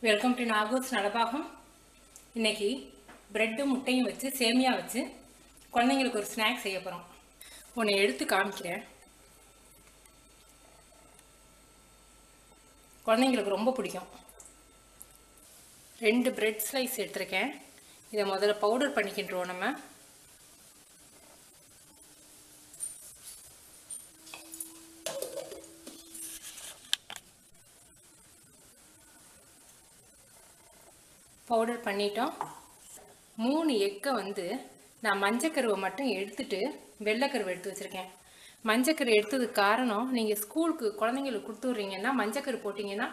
Welcome to நாகூஸ் நடபாகம். இன்னைக்கு பிரெட்டும் முட்டையும் வச்சு சேமியா வச்சு குழந்தைங்களுக்கு ஒரு ஸ்நாக்ஸ் செய்ய போகிறோம். ஒன்று எடுத்து காமிக்கிறேன். குழந்தைங்களுக்கு ரொம்ப பிடிக்கும். 2 பிரெட் ஸ்லைஸ் எடுத்திருக்கேன். இதை முதல்ல பவுடர் பண்ணிக்கின்றோம். நம்ம பவுடர் பண்ணிட்டோம். 3 எக்கை நான் மஞ்சக்கருவை மட்டும் எடுத்துட்டு வெள்ளைக்கருவை எடுத்து வச்சுருக்கேன். மஞ்சக்கரு எடுத்ததுக்கு காரணம், நீங்கள் ஸ்கூலுக்கு குழந்தைங்களுக்கு கொடுத்து விட்றீங்கன்னா மஞ்சக்கரு போட்டிங்கன்னா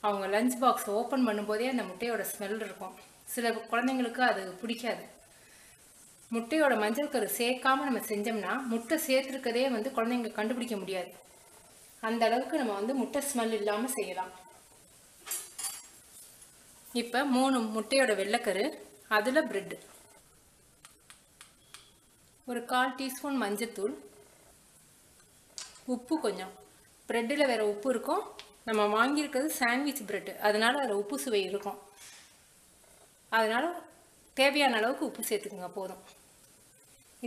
அவங்க லஞ்ச் பாக்ஸ் ஓப்பன் பண்ணும்போதே அந்த முட்டையோட ஸ்மெல் இருக்கும். சில குழந்தைங்களுக்கு அது பிடிக்காது. முட்டையோட மஞ்சள் கரு சேர்க்காமல் நம்ம செஞ்சோம்னா முட்டை சேர்த்துருக்கதே குழந்தைங்க கண்டுபிடிக்க முடியாது. அந்த அளவுக்கு நம்ம முட்டை ஸ்மெல் இல்லாமல் செய்யலாம். இப்போ 3 முட்டையோட வெள்ளைக்கரு, அதில் பிரெட், ஒரு 1/4 டீஸ்பூன் மஞ்சத்தூள், உப்பு கொஞ்சம். பிரெட்டில் வேறு உப்பு இருக்கும். நம்ம வாங்கியிருக்கிறது சாண்ட்விச் பிரெட்டு, அதனால் அதில் உப்பு சுவை இருக்கும். அதனால் தேவையான அளவுக்கு உப்பு சேர்த்துக்குங்க போதும்.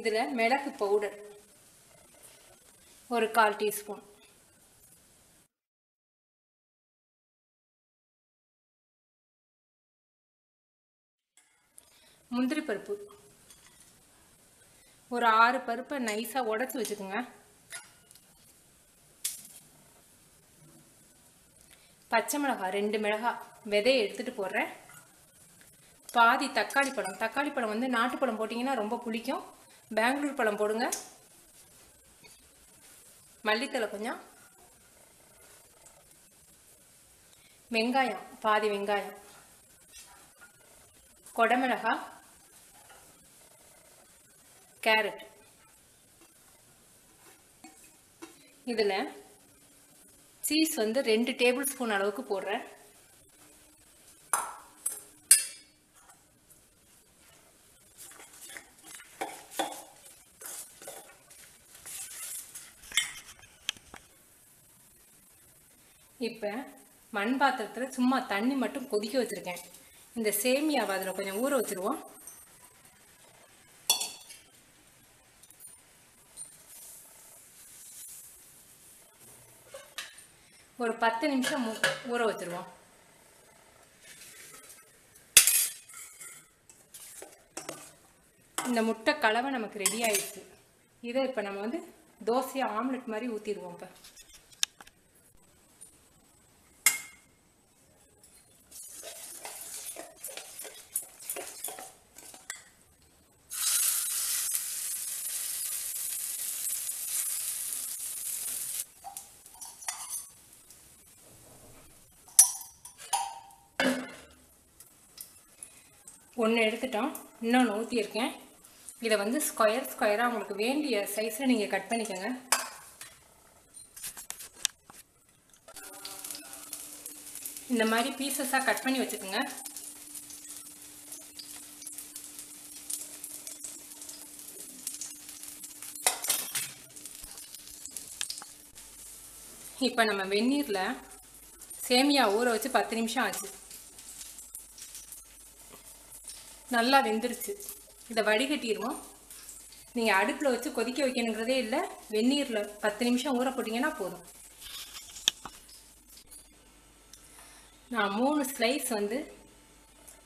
இதில் மிளகு பவுடர் ஒரு 1/4 டீஸ்பூன், முந்திரி பருப்பு ஒரு 6 பருப்பை நைஸாக உடச்சி வச்சுக்கோங்க. பச்சை மிளகாய் 2 மிளகாய் விதையை எடுத்துகிட்டு போடுறேன். பாதி தக்காளி பழம். தக்காளி பழம் நாட்டுப்பழம் போட்டிங்கன்னா ரொம்ப பிடிக்கும். பெங்களூர் பழம் போடுங்க. மல்லித்தலை கொஞ்சம், வெங்காயம் பாதி வெங்காயம், கொடமிளகாய், கேரட். இதில் சீஸ் 2 டேபிள் ஸ்பூன் அளவுக்கு போடுறேன். இப்போ மண் பாத்திரத்தில் சும்மா தண்ணி மட்டும் கொதிக்க வச்சுருக்கேன். இந்த சேமியாவை அதில் கொஞ்சம் ஊற வச்சுருவோம். ஒரு 10 நிமிஷம் ஊற வச்சுருவோம். இந்த முட்டை கலவை நமக்கு ரெடி ஆயிடுச்சு. இதை இப்போ நம்ம தோசையை ஆம்லெட் மாதிரி ஊற்றிடுவோம். இப்போ ஒன்று எடுத்துட்டோம், இன்னொன்று ஊற்றியிருக்கேன். இதை ஸ்கொயராக உங்களுக்கு வேண்டிய சைஸில் நீங்கள் கட் பண்ணிக்கோங்க. இந்த மாதிரி பீசஸாக கட் பண்ணி வச்சுக்கோங்க. இப்போ நம்ம வெந்நீரில் சேமியா ஊற வச்சு 10 நிமிஷம் ஆச்சு. நல்லா வெந்துருச்சு. இதை வடிகட்டிடுவோம். நீங்கள் அடுப்பில் வச்சு கொதிக்க வைக்கணுங்கிறதே இல்லை. வெந்நீரில் 10 நிமிஷம் ஊற போட்டிங்கன்னா போதும். நான் 3 ஸ்லைஸ்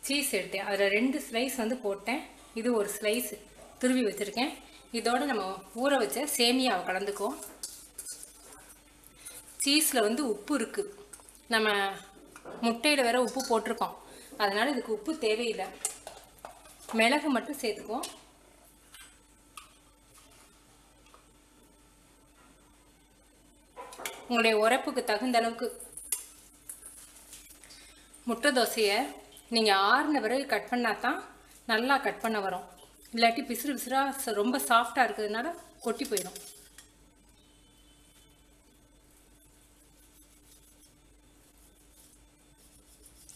சீஸ் எடுத்தேன். அதில் 2 ஸ்லைஸ் போட்டேன். இது ஒரு ஸ்லைஸ் துருவி வச்சுருக்கேன். இதோடு நம்ம ஊற வச்ச சேமியாவை கலந்துக்குவோம். சீஸில் உப்பு இருக்குது. நம்ம முட்டையில் வேற உப்பு போட்டிருக்கோம். அதனால் இதுக்கு உப்பு தேவையில்லை. மிளகு மட்டும் சேர்த்துக்குவோம். உங்களுடைய உரைப்புக்கு தகுந்த அளவுக்கு. முட்டை தோசையை நீங்கள் ஆறின பிறகு கட் பண்ணால் தான் நல்லா கட் பண்ண வரும். இல்லாட்டி பிசுறு பிசுறாக ரொம்ப சாஃப்டாக இருக்கிறதுனால கொட்டி போயிடும்.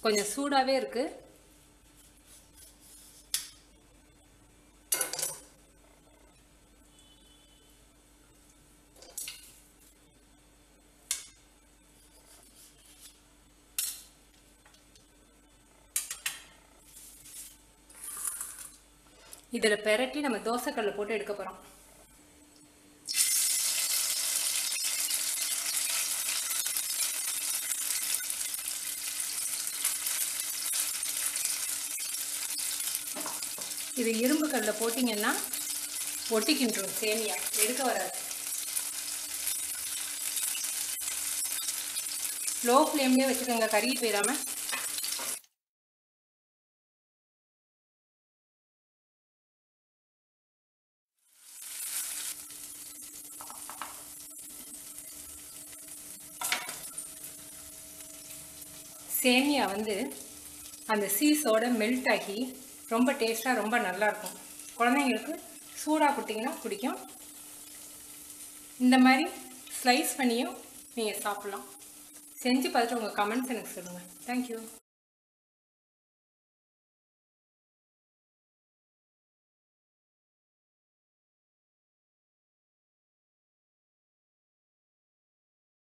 கொஞ்சம் சூடாகவே இருக்குது. இதில் பெரட்டி நம்ம தோசைக்கல்ல போட்டு எடுக்க போகிறோம். இது இரும்பு கல்ல போட்டிங்கன்னா ஒட்டிக்கின்றோம், சேமியா எடுக்க வராது. லோ ஃப்ளேம்லேயே வச்சுக்கோங்க, கருகி போயிடாம. சேமியா வந்து அந்த சீஸோட மெல்ட் ஆகி ரொம்ப டேஸ்ட்டாக ரொம்ப நல்லாயிருக்கும். குழந்தைங்களுக்கு சூடாக கொடுத்தீங்கன்னா பிடிக்கும். இந்த மாதிரி ஸ்லைஸ் பண்ணியும் நீங்கள் சாப்பிட்லாம். செஞ்சு பார்த்துட்டு உங்கள் கமெண்ட்ஸ் எனக்கு சொல்லுங்கள். தேங்க்யூ.